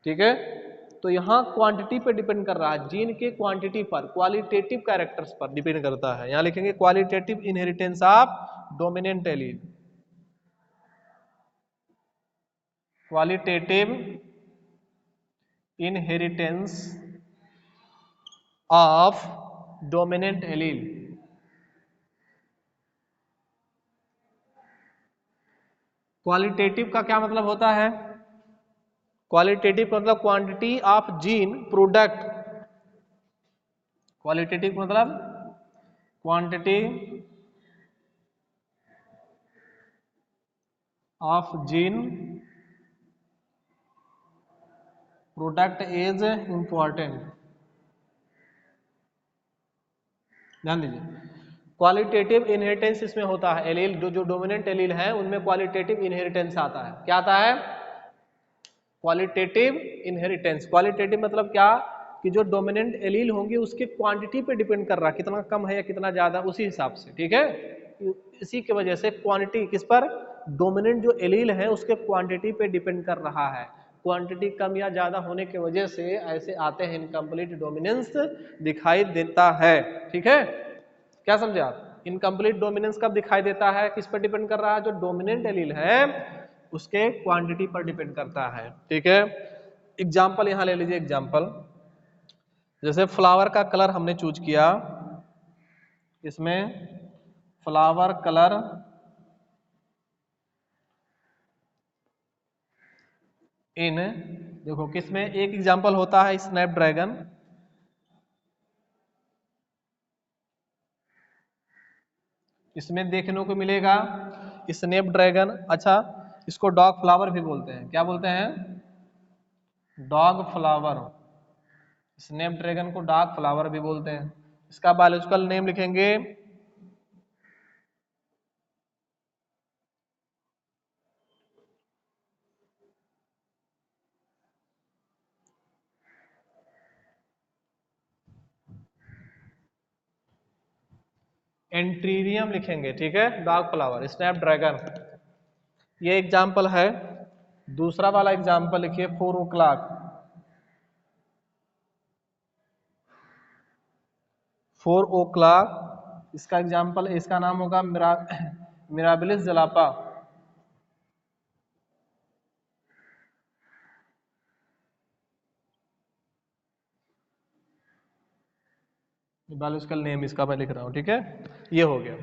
ठीक है। तो यहाँ क्वांटिटी पे डिपेंड कर रहा है, जीन के क्वांटिटी पर, क्वालिटेटिव कैरेक्टर्स पर डिपेंड करता है। यहाँ लिखेंगे qualitative inheritance of dominant allele, qualitative inheritance of dominant allele. Qualitative का क्या मतलब होता है? क्वालिटेटिव मतलब quantity of gene product, qualitative मतलब quantity of gene product is important. ध्यान दीजिए, क्वालिटेटिव इनहेरिटेंस इसमें होता है। एलील जो डोमिनेंट एलील है उनमें क्वालिटेटिव इनहेरिटेंस आता है। क्या आता है? Qualitative inheritance. क्वालिटेटिव मतलब क्या कि जो डोमिनेंट एलील होंगे उसके क्वांटिटी पे डिपेंड कर रहा है, कितना कम है या कितना ज्यादा, उसी हिसाब से। ठीक है, इसी की वजह से क्वांटिटी किस पर, डोमिनेंट जो एलील है उसके क्वांटिटी पे डिपेंड कर रहा है। क्वांटिटी कम या ज्यादा होने की वजह से ऐसे आते हैं, इनकम्प्लीट डोमिनेंस दिखाई देता है। ठीक है, क्या समझे आप? इनकम्प्लीट डोमिनेंस कब दिखाई देता है, किस पर डिपेंड कर रहा है? जो डोमिनेंट एलील है उसके क्वांटिटी पर डिपेंड करता है। ठीक है, एग्जाम्पल यहां ले लीजिए। एग्जाम्पल जैसे फ्लावर का कलर हमने चूज किया, इसमें फ्लावर कलर इन, देखो किसमें एक एग्जाम्पल होता है स्नैपड्रैगन, इसमें देखने को मिलेगा स्नैपड्रैगन। अच्छा, इसको डॉग फ्लावर भी बोलते हैं। क्या बोलते हैं? Dog flower. स्नैपड्रैगन को डॉग फ्लावर भी बोलते हैं। इसका बायोलॉजिकल नेम लिखेंगे एंट्रीरियम लिखेंगे। ठीक है, डॉग फ्लावर, स्नैपड्रैगन, ये एग्जाम्पल है। दूसरा वाला एग्जाम्पल लिखिए 4 ओ क्लॉक। 4 ओ क्लॉक, इसका एग्जाम्पल, इसका नाम होगा मिराबिलिस जलापा। बायोलॉजिकल नेम इसका मैं लिख रहा हूं। ठीक है, ये हो गया।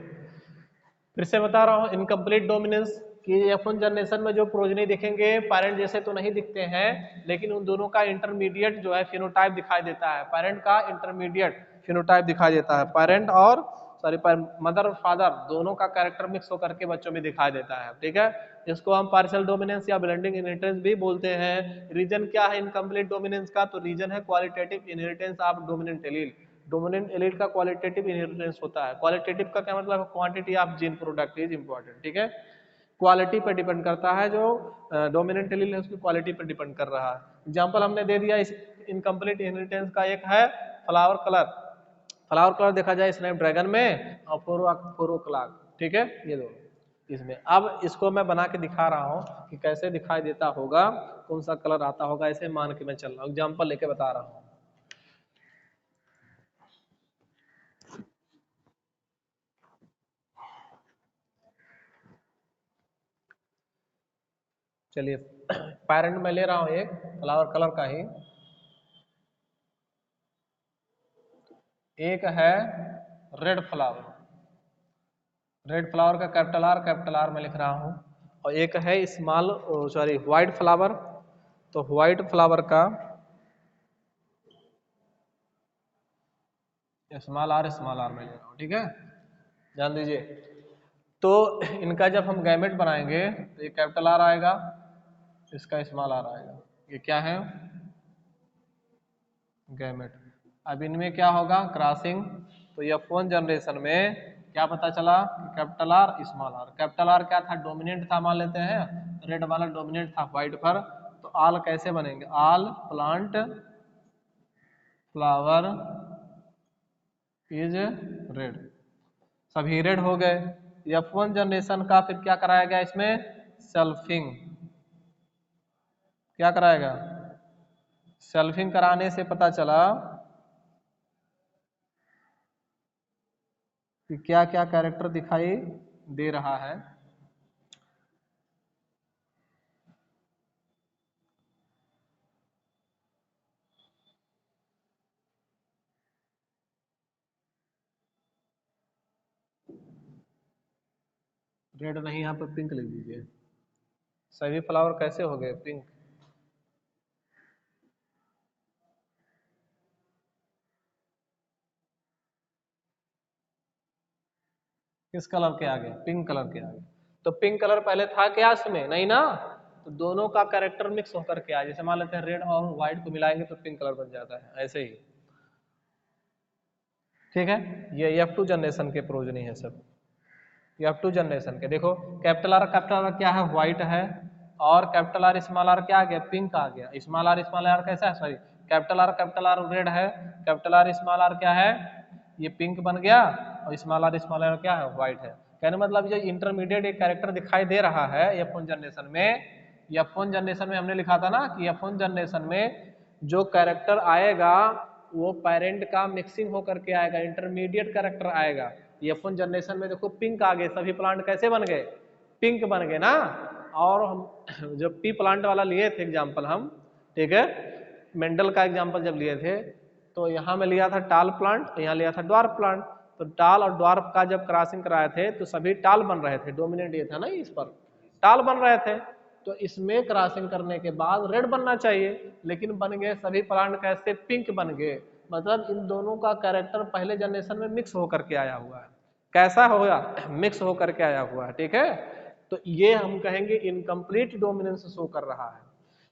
फिर से बता रहा हूँ, इनकम्प्लीट डोमिनेंस कि F1 जनरेशन में जो प्रोजनी दिखेंगे पेरेंट जैसे तो नहीं दिखते हैं, लेकिन उन दोनों का इंटरमीडिएट जो है फिनोटाइप दिखाई देता है। पेरेंट का इंटरमीडिएट फिनोटाइप दिखाई देता है। पेरेंट और सॉरी मदर और फादर दोनों का कैरेक्टर मिक्स होकर के बच्चों में दिखाई देता है। ठीक है, इसको हम पार्शियल डोमिनेंस या ब्लेंडिंग इनहेरिटेंस भी बोलते हैं। रीजन क्या है इनकम्प्लीट डोमिनेंस का? तो रीजन है qualitative inheritance of dominant allele. Dominant allele का क्वालिटेटिव इनहेरिटेंस होता है। क्वालिटेटिव का क्या मतलब? Quantity of gene product is important. ठीक है, क्वालिटी पर डिपेंड करता है, जो डोमिनेंट एलील है उसकी क्वालिटी पर डिपेंड कर रहा है। एग्जांपल हमने दे दिया इस इनकम्प्लीट इनहेरिटेंस का, एक है फ्लावर कलर। फ्लावर कलर देखा जाए स्नैपड्रैगन में और 4 ओ क्लॉक। ठीक है, ये दो इसमें। अब इसको मैं बना के दिखा रहा हूँ कि कैसे दिखाई देता होगा, कौन सा कलर आता होगा, ऐसे मान के मैं चल रहा हूँ, एग्जाम्पल लेके बता रहा हूँ। चलिए, पेरेंट में ले रहा हूं एक फ्लावर कलर का ही, एक है रेड फ्लावर। रेड फ्लावर का कैपिटल आर में लिख रहा हूं। और एक है स्मॉल सॉरी व्हाइट फ्लावर, तो व्हाइट फ्लावर का स्मॉल आर में ले रहा हूं। ठीक है, ध्यान दीजिए। तो इनका जब हम गैमेट बनाएंगे तो ये कैपिटल आर आएगा, इसका स्मॉल आर आएगा। ये क्या है? गैमेट। अब इनमें क्या होगा? क्रॉसिंग। तो F1 जनरेशन में क्या पता चला? Capital R small r. Capital R क्या था? डोमिनेंट था, मान लेते हैं रेड वाला डोमिनेंट था व्हाइट पर। तो आल कैसे बनेंगे? आल प्लांट फ्लावर इज रेड, सभी रेड हो गए। F1 जनरेशन का फिर क्या कराया गया इसमें? सेल्फिंग। क्या कराएगा? सेल्फिंग कराने से पता चला कि क्या क्या कैरेक्टर दिखाई दे रहा है। रेड नहीं, यहाँ पर पिंक लिख दीजिए। सभी फ्लावर कैसे हो गए पिंक? किस कलर के आगे? पिंक कलर के आगे। तो पिंक कलर पहले था क्या इसमें? नहीं ना, तो दोनों का कैरेक्टर मिक्स होकर के आए, जैसे मान लेते हैं रेड और व्हाइट को मिलाएंगे तो पिंक कलर बन जाता है, ऐसे ही। ठीक है, ये F2 जनरेशन के प्रोजनी है सब, F2 जनरेशन के। देखो कैपिटल आर क्या है, व्हाइट है, और कैपिटल आर स्मॉल आर क्या आ गया, पिंक आ गया। स्मॉल आर कैसा है, सॉरी कैपिटल आर रेड है, कैपिटल आर स्मॉल आर क्या है, ये पिंक बन गया, और स्मॉल आर क्या है, व्हाइट है। कहने मतलब जो इंटरमीडिएट एक कैरेक्टर दिखाई दे रहा है F1 जनरेशन में, F1 जनरेशन में हमने लिखा था ना कि F1 जनरेशन में जो कैरेक्टर आएगा वो पेरेंट का मिक्सिंग होकर के आएगा, इंटरमीडिएट कैरेक्टर आएगा। F1 जनरेशन में देखो पिंक आ गए, सभी प्लांट कैसे बन गए, पिंक बन गए ना। और हम जब पी प्लांट वाला लिए थे एग्जाम्पल हम, ठीक है, मेंडल का एग्जाम्पल जब लिए थे तो यहाँ में लिया था टाल प्लांट, यहाँ लिया था ड्वार्फ प्लांट। तो टाल और ड्वार्फ का जब क्रॉसिंग कराए थे तो सभी टाल बन रहे थे, डोमिनेंट ये था ना, इस पर टाल बन रहे थे। तो इसमें क्रॉसिंग करने के बाद रेड बनना चाहिए, लेकिन बन गए सभी प्लांट कैसे, पिंक बन गए। मतलब इन दोनों का कैरेक्टर पहले जनरेशन में मिक्स होकर के आया हुआ है। कैसा होगा, मिक्स होकर के आया हुआ है, ठीक है। तो ये हम कहेंगे इनकम्प्लीट डोमिनेंस शो कर रहा है।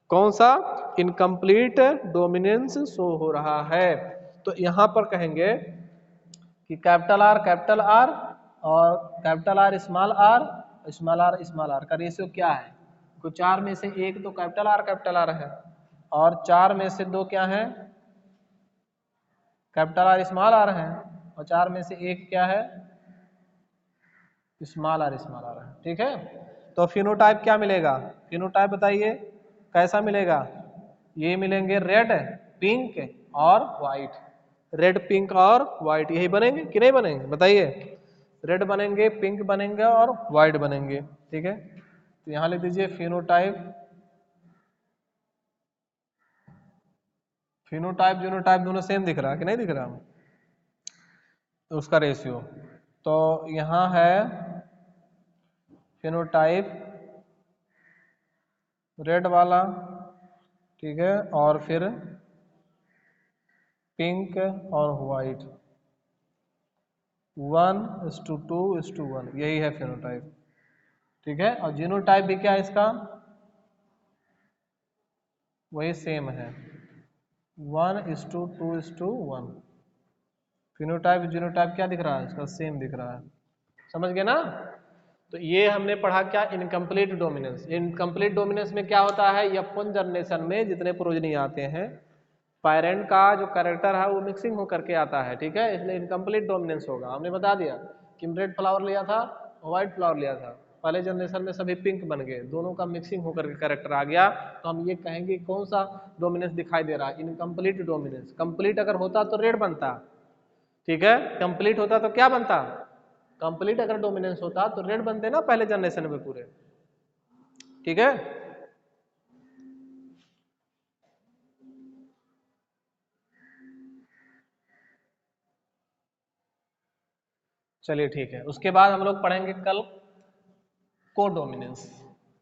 कौन सा, इनकम्प्लीट डोमिनेंस शो हो रहा है। तो यहां पर कहेंगे कि कैपिटल आर और कैपिटल आर स्मॉल आर का रेशियो क्या है। तो 4 में से 1 तो कैपिटल आर है, और 4 में से 2 क्या है, कैपिटल आर स्मॉल आर है, और 4 में से 1 क्या है, स्मॉल आर है, ठीक है। तो फिनोटाइप क्या मिलेगा, फिनोटाइप बताइए कैसा मिलेगा, ये मिलेंगे रेड, पिंक और व्हाइट। रेड, पिंक और व्हाइट यही बनेंगे कि नहीं बनेंगे, बताइए। रेड बनेंगे, पिंक बनेंगे और व्हाइट बनेंगे, ठीक है। तो यहां लिख दीजिए फिनोटाइप, जीनोटाइप दोनों सेम दिख रहा है कि नहीं दिख रहा, तो उसका रेशियो। तो यहां है फिनोटाइप रेड वाला, ठीक है, और फिर पिंक और व्हाइट 1:2:1, यही है फिनोटाइप, ठीक है। और जीनोटाइप भी क्या है इसका, वही सेम है 1:2:1। फिनोटाइप जीनोटाइप क्या दिख रहा है इसका, सेम दिख रहा है, समझ गए ना। तो ये हमने पढ़ा क्या, इनकम्प्लीट डोमिनेंस। इनकम्प्लीट डोमिनेंस में क्या होता है, F1 जनरेशन में जितने प्रोजनी आते हैं पेरेंट का जो कैरेक्टर है वो मिक्सिंग होकर के आता है, ठीक है, इसलिए इनकम्प्लीट डोमिनेंस होगा। हमने बता दिया कि रेड फ्लावर लिया था, व्हाइट फ्लावर लिया था, पहले जनरेशन में सभी पिंक बन गए, दोनों का मिक्सिंग होकर के कैरेक्टर आ गया, तो हम ये कहेंगे कौन सा डोमिनेंस दिखाई दे रहा है, इनकम्प्लीट डोमिनेंस। कंप्लीट अगर होता तो रेड बनता, ठीक है, कंप्लीट होता तो क्या बनता, कंप्लीट अगर डोमिनेंस होता तो रेड बनते ना पहले जनरेशन में पूरे, ठीक है। चलिए ठीक है, उसके बाद हम लोग पढ़ेंगे कल कोडोमिनेंस।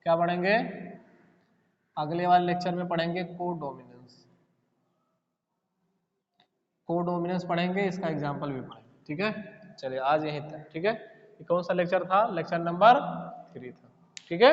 क्या पढ़ेंगे, अगले वाले लेक्चर में पढ़ेंगे कोडोमिनेंस। कोडोमिनेंस पढ़ेंगे, इसका एग्जांपल भी पढ़ेंगे, ठीक है। चलिए आज यहीं तक, ठीक है। ये कौन सा लेक्चर था, लेक्चर नंबर 3 था, ठीक है।